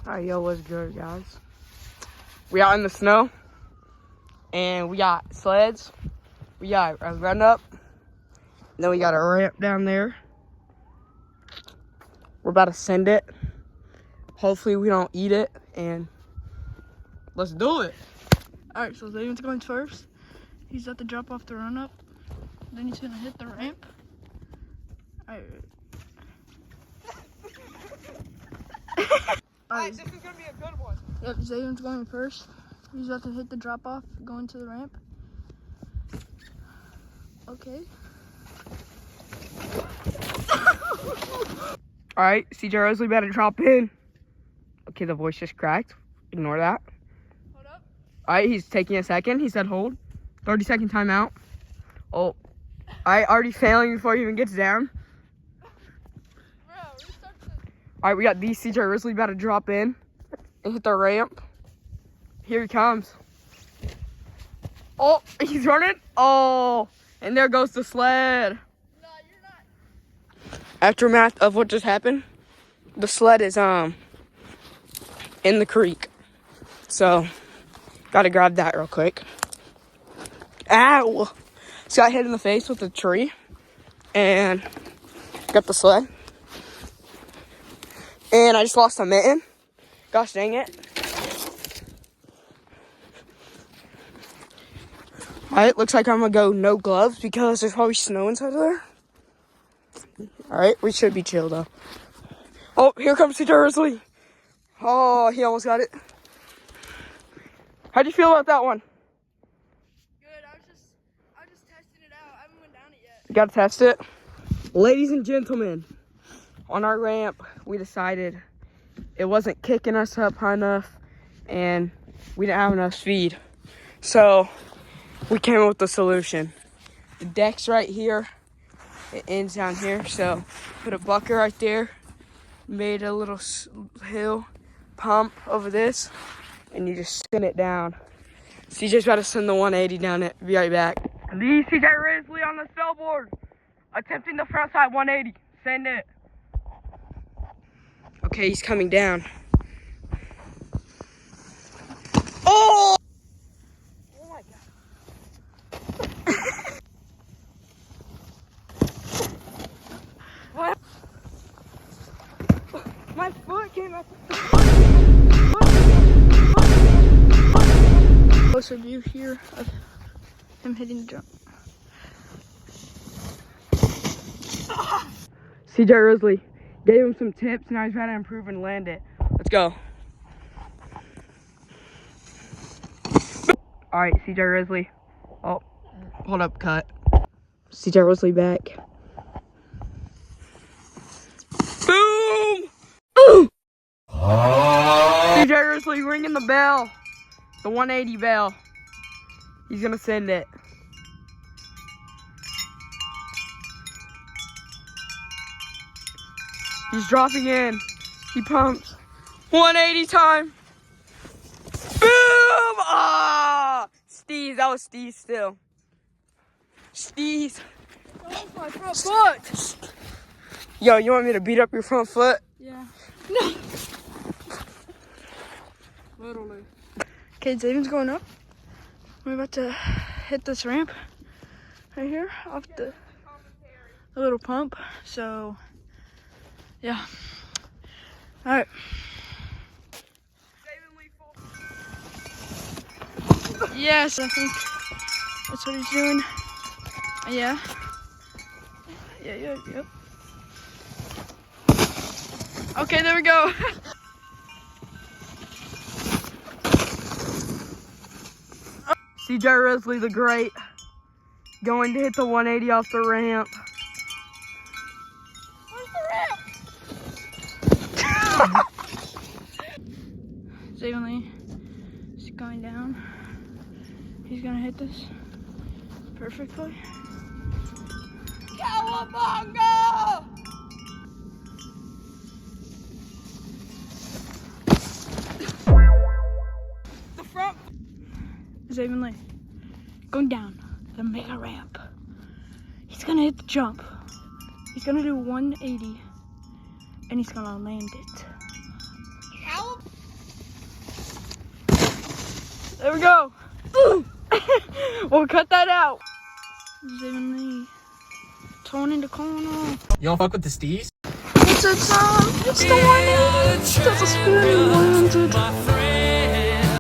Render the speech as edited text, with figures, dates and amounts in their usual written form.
Alright, yo, what's good, guys? We out in the snow, and we got sleds. We got a run up, and then we got a ramp down there. We're about to send it. Hopefully, we don't eat it, and let's do it. Alright, so Xavion's going first. He's at the drop off the run up. Then he's gonna hit the ramp. Alright. Alright, this is gonna be a good one. Yep, Xavion's going first. He's about to hit the drop off, going to the ramp. Okay. Alright, CJ Rosalie about to drop in. Okay, the voice just cracked. Ignore that. Hold up. Alright, he's taking a second. He said hold. 30-second timeout. Oh. Alright, already failing before he even gets down. Bro, restart this. Alright, we got the CJ Rosalie about to drop in and hit the ramp. Here he comes. Oh, he's running. Oh, and there goes the sled. No, you're not. Aftermath of what just happened. The sled is in the creek. So, gotta grab that real quick. Ow! Just got hit in the face with a tree. And got the sled. And I just lost a mitten. Gosh dang it. Alright, looks like I'm gonna go no gloves because there's probably snow inside of there. Alright, we should be chill though. Oh, here comes CJ Rosalie. Oh, he almost got it. How'd you feel about that one? Good, I was just testing it out. I haven't went down it yet. You gotta test it. Ladies and gentlemen, on our ramp, we decided it wasn't kicking us up high enough and we didn't have enough speed. So, we came up with a solution. The deck's right here. It ends down here. So, put a bucket right there. Made a little hill pump over this. And you just send it down. CJ's about to send the 180 down it. Be right back. The CJ Rosalie on the snowboard. Attempting the front side 180. Send it. Okay, he's coming down. Oh! Oh my God. What? My foot came up. Closer view here of him hitting the jump. CJ Rosalie gave him some tips, and now he's trying to improve and land it. Let's go. All right, CJ Rosalie. Oh, hold up, cut. CJ Rosalie back. Boom! Ooh! CJ Rosalie ringing the bell. The 180 bell. He's gonna send it. He's dropping in. He pumps. 180 time. Boom! Ah! Steez. That was Steez still. Steez. Oh, my front foot. Yo, you want me to beat up your front foot? Yeah. No. Literally. Okay, Xavion's going up. We're about to hit this ramp right here off the little pump. So, yeah. All right. Yes, I think that's what he's doing. Yeah. Yep. Okay, there we go. CJ Rosalie the Great going to hit the 180 off the ramp. Where's the ramp? Xavion Lee is going down. He's gonna hit this perfectly. Cowabunga! The front. Xavion Lee going down the mega ramp. He's gonna hit the jump. He's gonna do 180 and he's gonna land it. How? There we go. We'll cut that out. Zayden Lee. Tony the corner. You don't fuck with the Steez? It's a time. It's the one. That's a spinning 100.